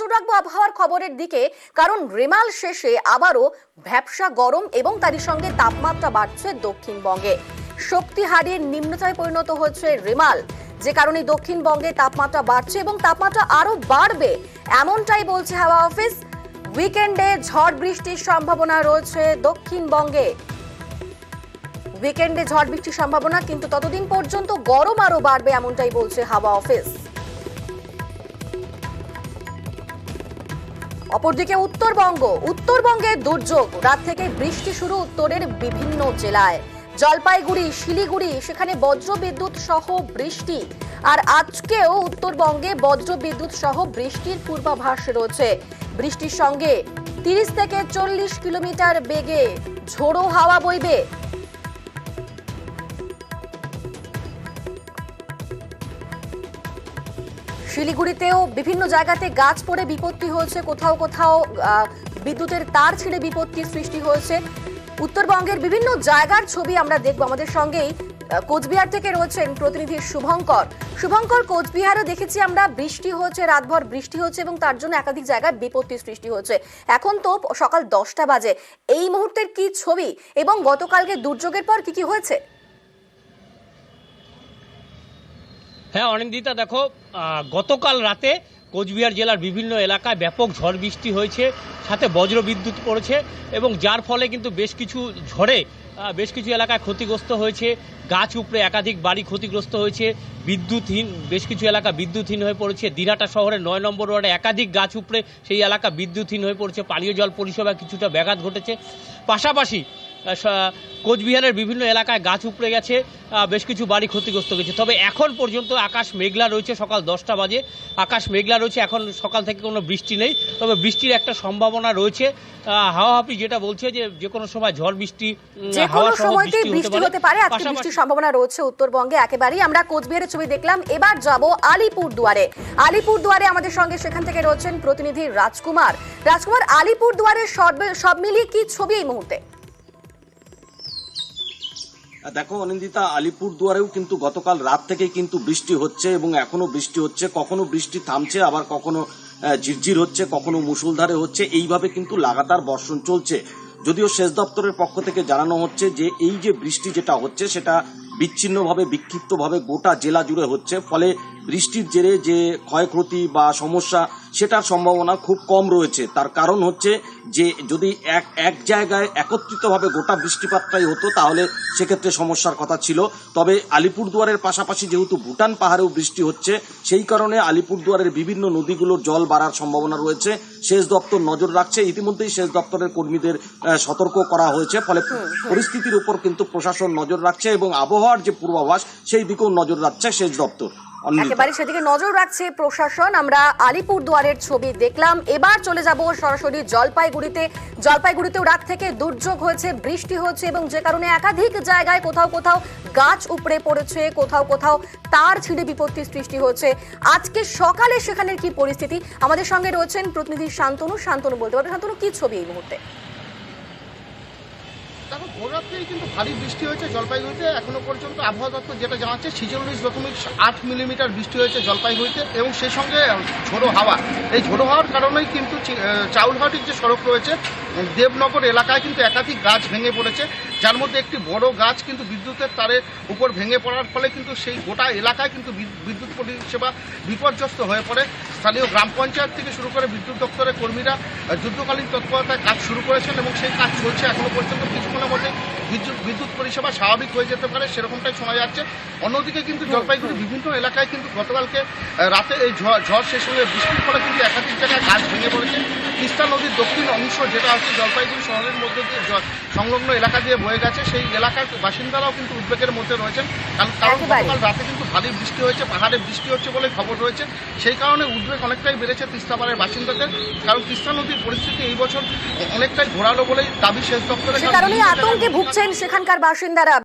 নজর রাখবো আবহাওয়ার খবরের দিকে, কারণ রেমাল শেষে আবারও ভ্যাপসা গরম এবং তারই সঙ্গে তাপমাত্রা বাড়ছে দক্ষিণবঙ্গে। শক্তি হারিয়ে নিম্নচাপে পরিণত হচ্ছে রেমাল, যে কারণে দক্ষিণবঙ্গে তাপমাত্রা বাড়ছে এবং তাপমাত্রা আরো বাড়বে এমনটাই বলছে হাওয়া অফিস। উইকেন্ডে ঝড় বৃষ্টির সম্ভাবনা রয়েছে দক্ষিণবঙ্গে। উইকেন্ডে ঝড় বৃষ্টির সম্ভাবনা, কিন্তু ততদিন পর্যন্ত গরম আরো বাড়বে এমনটাই বলছে হাওয়া অফিস। অপরদিকে উত্তরবঙ্গে দুর্যোগ, রাত থেকে বৃষ্টি শুরু উত্তরের বিভিন্ন জেলায়। জলপাইগুড়ি, শিলিগুড়ি, সেখানে বজ্রবিদ্যুৎ সহ বৃষ্টি। আর আজকেও উত্তরবঙ্গে বজ্রবিদ্যুৎ সহ বৃষ্টির পূর্বাভাস রয়েছে। বৃষ্টির সঙ্গে 30 থেকে 40 কিলোমিটার বেগে ঝোড়ো হাওয়া বইবে। শিলিগুড়িতেও বিভিন্ন জায়গাতে গাছ পড়ে বিপত্তি হয়েছে, কোথাও কোথাও বিদ্যুতের তার ছিঁড়ে বিপত্তির সৃষ্টি হয়েছে। উত্তরবঙ্গের বিভিন্ন জায়গার ছবি আমরা দেখব। আমাদের সঙ্গেই কোচবিহার থেকে রয়েছেন প্রতিনিধি শুভঙ্কর। কোচবিহারও দেখেছি আমরা বৃষ্টি হচ্ছে, রাতভর বৃষ্টি হচ্ছে এবং তার জন্য একাধিক জায়গায় বিপত্তির সৃষ্টি হচ্ছে। এখন তো সকাল 10টা বাজে, এই মুহূর্তের কি ছবি এবং গতকালকে দুর্যোগের পর কি হয়েছে? হ্যাঁ অনিন্দিতা, দেখো গতকাল রাতে কোচবিহার জেলার বিভিন্ন এলাকায় ব্যাপক ঝড় বৃষ্টি হয়েছে, সাথে বজ্রবিদ্যুৎ পড়েছে এবং যার ফলে কিন্তু বেশ কিছু ঝড়ে বেশ কিছু এলাকায় ক্ষতিগ্রস্ত হয়েছে। গাছ উপড়ে একাধিক বাড়ি ক্ষতিগ্রস্ত হয়েছে, বেশ কিছু এলাকা বিদ্যুৎহীন হয়ে পড়েছে। দিনহাটা শহরের 9 নম্বর ওয়ার্ডে একাধিক গাছ উপড়ে সেই এলাকা বিদ্যুৎহীন হয়ে পড়েছে। পানীয় জল পরিষেবা কিছুটা ব্যাঘাত ঘটেছে। পাশাপাশি কোচবিহারের বিভিন্ন এলাকায় গাছ উপড়ে গেছে, বেশ কিছু বাড়ি ক্ষতিগ্রস্ত হয়েছে। তবে এখন পর্যন্ত আকাশ মেঘলা রয়েছে। সকাল 10টা বাজে আকাশ মেঘলা রয়েছে, এখন সকাল থেকে কোনো বৃষ্টি নেই, তবে বৃষ্টির একটা সম্ভাবনা রয়েছে। হাওয়া অফিস যেটা বলছে যে কোনো সময় ঝড় বৃষ্টি হতে পারে। আজকে বৃষ্টির সম্ভাবনা রয়েছে উত্তরবঙ্গে একেবারেই। আমরা কোচবিহারের ছবি দেখলাম, এবার যাব আলিপুরদুয়ারে আমাদের সঙ্গে সেখান থেকে রয়েছেন প্রতিনিধি রাজকুমার। আলিপুরদুয়ারের সব মিলিয়ে কি ছবি এই মুহূর্তে? দেখো অনিন্দিতা, আলিপুরদুয়ারেও কিন্তু গতকাল রাত থেকে কিন্তু বৃষ্টি হচ্ছে এবং এখনো বৃষ্টি হচ্ছে। কখনো বৃষ্টি থামছে, আবার কখনো ঝিরঝির হচ্ছে, কখনো মুষলধারে হচ্ছে। এইভাবে কিন্তু লাগাতার বর্ষণ চলছে। যদিও সেচ দপ্তরের পক্ষ থেকে জানানো হচ্ছে যে এই যে বৃষ্টি যেটা হচ্ছে সেটা বিচ্ছিন্নভাবে বিক্ষিপ্তভাবে গোটা জেলা জুড়ে হচ্ছে, ফলে বৃষ্টির জেরে যে ক্ষয়ক্ষতি বা সমস্যা সেটার সম্ভাবনা খুব কম রয়েছে। তার কারণ হচ্ছে যে যদি এক জায়গায় একত্রিতভাবে গোটা বৃষ্টিপাতটাই হতো তাহলে সেক্ষেত্রে সমস্যার কথা ছিল। তবে আলিপুরদুয়ারের পাশাপাশি যেহেতু ভুটান পাহাড়েও বৃষ্টি হচ্ছে, সেই কারণে আলিপুরদুয়ারের বিভিন্ন নদীগুলোর জল বাড়ার সম্ভাবনা রয়েছে। সেচ দপ্তর নজর রাখছে, ইতিমধ্যেই সেচ দপ্তরের কর্মীদের সতর্ক করা হয়েছে। ফলে পরিস্থিতির উপর কিন্তু প্রশাসন নজর রাখছে এবং আবহাওয়ার যে পূর্বাভাস সেই দিকেও নজর রাখছে সেচ দপ্তর। একেবারে সেদিকে নজর রাখছে প্রশাসন। আমরা আলিপুরদুয়ারের ছবি দেখলাম, এবার চলে যাব সরাসরি জলপাইগুড়িতেও রাত থেকে দুর্যোগ হয়েছে, বৃষ্টি হচ্ছে এবং যে কারণে একাধিক জায়গায় কোথাও কোথাও গাছ উপড়ে পড়েছে, কোথাও কোথাও তার ছিঁড়ে বিপত্তির সৃষ্টি হচ্ছে। আজকে সকালে সেখানের কি পরিস্থিতি? আমাদের সঙ্গে রয়েছেন প্রতিনিধি শান্তনু। বলতে পারবেন শান্তনু, কি ছবি এই মুহূর্তে? দেখো, ভোর রাত্রেই কিন্তু ভারী বৃষ্টি হয়েছে জলপাইগুড়িতে। এখনো পর্যন্ত আবহাওয়া দপ্তর যেটা জানাচ্ছে 46.8 মিলিমিটার বৃষ্টি হয়েছে জলপাইগুড়িতে এবং সেই সঙ্গে ঝোড়ো হাওয়া। এই ঝোড়ো হাওয়ার কারণেই কিন্তু চাউলহাটির যে সড়ক রয়েছে দেবনগর এলাকায় কিন্তু একাধিক গাছ ভেঙে পড়েছে, যার মধ্যে একটি বড় গাছ কিন্তু বিদ্যুতের তারের উপর ভেঙে পড়ার ফলে কিন্তু সেই গোটা এলাকায় কিন্তু বিদ্যুৎ পরিষেবা বিপর্যস্ত হয়ে পড়ে। স্থানীয় গ্রাম পঞ্চায়েত থেকে শুরু করে বিদ্যুৎ দপ্তরের কর্মীরা যুদ্ধকালীন তৎপরতায় কাজ শুরু করেছেন এবং সেই কাজ চলছে এখনো পর্যন্ত। কিছুক্ষণের মধ্যে বিদ্যুৎ পরিষেবা স্বাভাবিক হয়ে যেতে পারে, সেরকমটাই শোনা যাচ্ছে। অন্যদিকে কিন্তু জলপাইগুড়ির বিভিন্ন এলাকায় কিন্তু গতকালকে রাতে এই ঝড় শেষ হয়ে বৃষ্টির ফলে কিন্তু একাধিক জায়গায় গাছ ভেঙে পড়েছে। তিস্তা নদীর দক্ষিণ অংশ যেটা হচ্ছে জলপাইগুড়ি শহরের মধ্যে দিয়ে সংলগ্ন এলাকা দিয়ে বয়ে গেছে, সেই এলাকার বাসিন্দারাও কিন্তু উদ্বেগের মধ্যে রয়েছেন। কারণ গতকাল রাতে কিন্তু ভারী বৃষ্টি হয়েছে, পাহাড়ে বৃষ্টি হচ্ছে বলে খবর রয়েছে। সেই কারণে উদ্বেগ অনেকটাই বেড়েছে তিস্তাপাড়ের বাসিন্দাদের। কারণ তিস্তা নদীর পরিস্থিতি এই বছর অনেকটাই ঘোরালো বলেই দাবি সেচ দপ্তরের। আতঙ্কে ভুগছেন সেখানকার বাসিন্দারা।